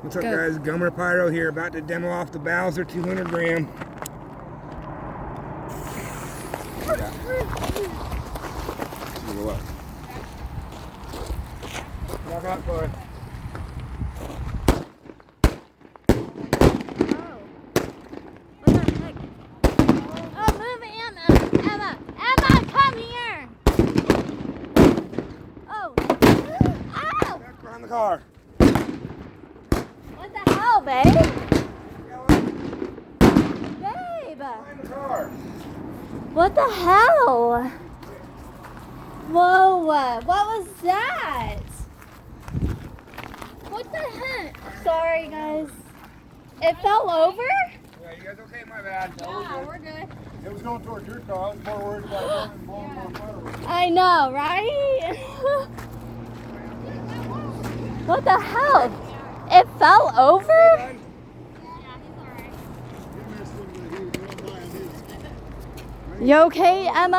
What's up, guys? Gomer Pyro here, about to demo off the Bowser 200 gram. Walk out for it. Behind the car. What the hell, babe? Babe! Behind the car. What the hell? Whoa, what was that? What the heck? Sorry, guys. It fell over? Yeah, you guys okay? My bad. Yeah, we're good. It was going towards your car. I was more worried about it blowing more fireworks. I know, right? What the hell? It fell over? You okay, Emma?